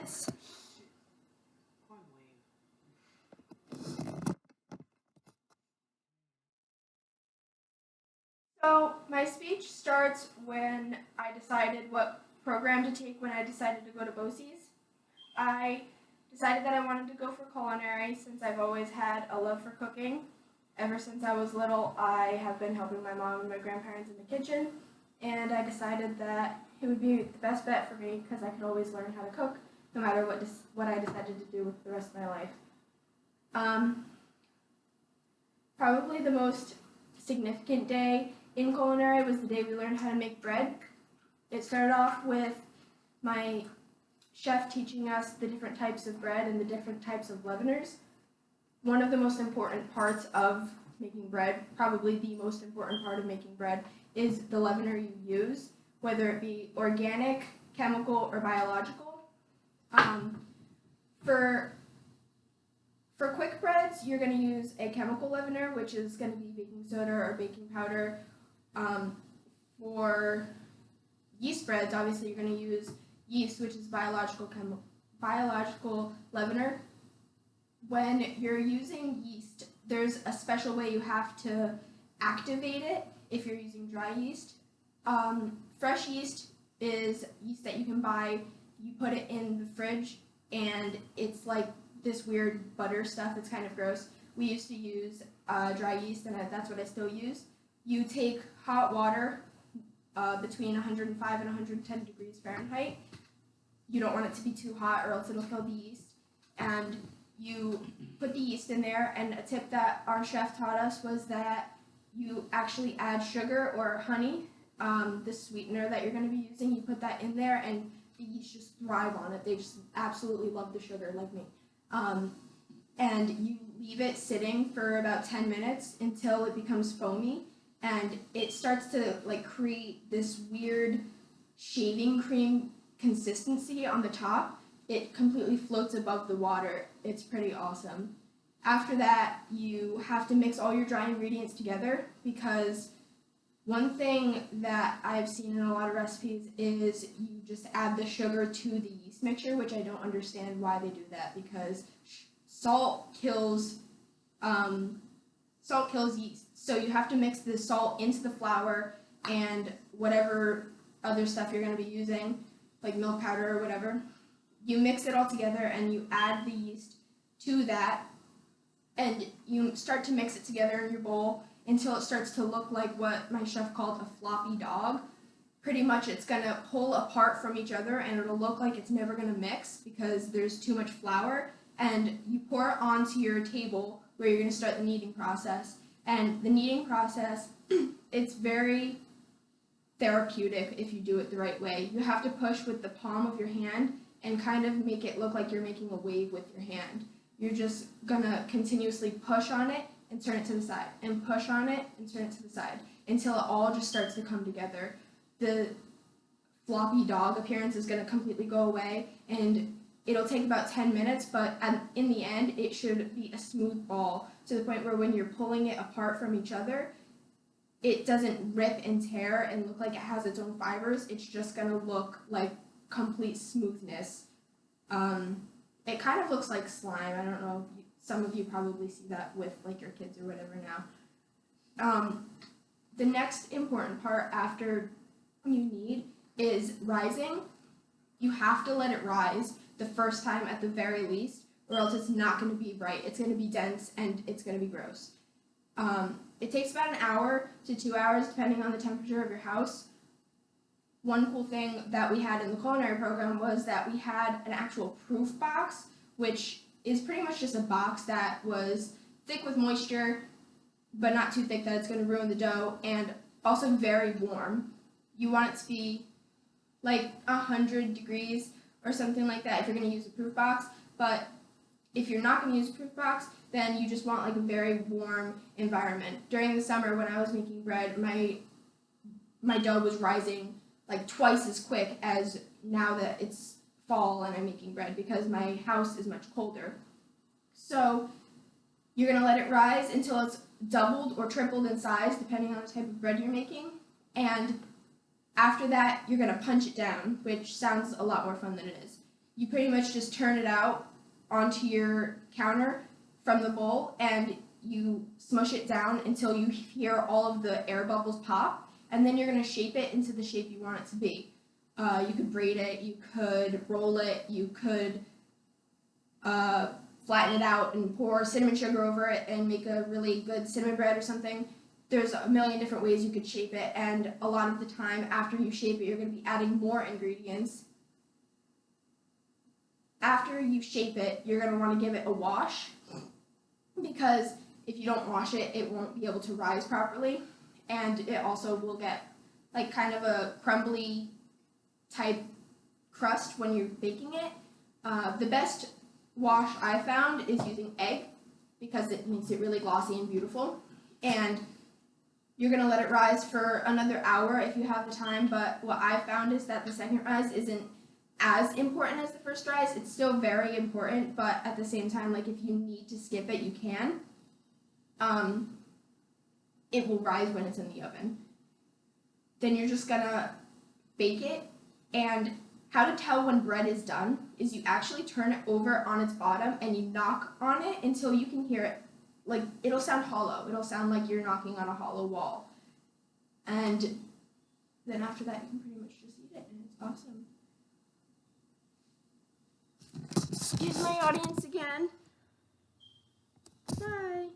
minutes. So my speech starts when I decided what program to take when I decided to go to BOCES. I decided that I wanted to go for culinary since I've always had a love for cooking. Ever since I was little, I have been helping my mom and my grandparents in the kitchen, and I decided that it would be the best bet for me because I could always learn how to cook no matter what I decided to do with the rest of my life. Probably the most significant day in culinary was the day we learned how to make bread. It started off with my chef teaching us the different types of bread and the different types of leaveners. One of the most important parts of making bread, probably the most important part of making bread, is the leavener you use, whether it be organic, chemical, or biological. For quick breads, you're going to use a chemical leavener, which is going to be baking soda or baking powder. For yeast breads, obviously you're going to use yeast, which is biological leavener. When you're using yeast, there's a special way you have to activate it if you're using dry yeast. Fresh yeast is yeast that you can buy. You put it in the fridge, and it's like this weird butter stuff. It's kind of gross. We used to use dry yeast, and that's what I still use. You take hot water between 105 and 110 degrees Fahrenheit. You don't want it to be too hot or else it'll kill the yeast. And you put the yeast in there, and a tip that our chef taught us was that you actually add sugar or honey, the sweetener that you're going to be using. You put that in there, and the yeast just thrive on it. They just absolutely love the sugar, like me. And you leave it sitting for about 10 minutes until it becomes foamy, and it starts to create this weird shaving cream consistency on the top. It completely floats above the water. It's pretty awesome. After that, you have to mix all your dry ingredients together, because one thing that I've seen in a lot of recipes is you just add the sugar to the yeast mixture, which I don't understand why they do that, because salt kills yeast. So you have to mix the salt into the flour and whatever other stuff you're going to be using, like milk powder or whatever. You mix it all together and you add the yeast to that, and you start to mix it together in your bowl until it starts to look like what my chef called a floppy dog. Pretty much it's going to pull apart from each other, and it'll look like it's never going to mix because there's too much flour. And you pour it onto your table where you're going to start the kneading process. And the kneading process, it's very therapeutic if you do it the right way. You have to push with the palm of your hand and kind of make it look like you're making a wave with your hand. You're just going to continuously push on it and turn it to the side, and push on it and turn it to the side until it all just starts to come together. The floppy dog appearance is going to completely go away, and it'll take about 10 minutes, but in the end, it should be a smooth ball to the point where when you're pulling it apart from each other, it doesn't rip and tear and look like it has its own fibers. It's just going to look like complete smoothness. It kind of looks like slime. I don't know. Some of you probably see that with your kids or whatever now. The next important part after you knead is rising. You have to let it rise the first time at the very least, or else it's not going to be right. It's going to be dense and it's going to be gross. It takes about an hour to 2 hours depending on the temperature of your house. One cool thing that we had in the culinary program was that we had an actual proof box, which is pretty much just a box that was thick with moisture, but not too thick that it's going to ruin the dough, and also very warm. You want it to be like 100 degrees or something like that if you're going to use a proof box, but if you're not going to use a proof box, then you just want a very warm environment. During the summer when I was making bread, my dough was rising twice as quick as now that it's fall and I'm making bread, because my house is much colder. So you're going to let it rise until it's doubled or tripled in size, depending on the type of bread you're making. And after that, you're going to punch it down, which sounds a lot more fun than it is. you pretty much just turn it out onto your counter from the bowl, and you smush it down until you hear all of the air bubbles pop, and then you're going to shape it into the shape you want it to be. You could braid it, you could roll it, you could flatten it out and pour cinnamon sugar over it and make a really good cinnamon bread or something. There's a million different ways you could shape it, and a lot of the time after you shape it, you're going to be adding more ingredients. After you shape it, you're going to want to give it a wash, because if you don't wash it, it won't be able to rise properly, and it also will get like kind of a crumbly type crust when you're baking it. The best wash I found is using egg, because it makes it really glossy and beautiful. And you're going to let it rise for another hour if you have the time, but what I found is that the second rise isn't as important as the first rise. It's still very important, but at the same time, like if you need to skip it, you can. It will rise when it's in the oven. Then you're just going to bake it, and how to tell when bread is done is you actually turn it over on its bottom and you knock on it until you can hear it. Like, it'll sound hollow. It'll sound like you're knocking on a hollow wall. And then after that, you can pretty much just eat it, and it's awesome. Here's my audience again. Bye.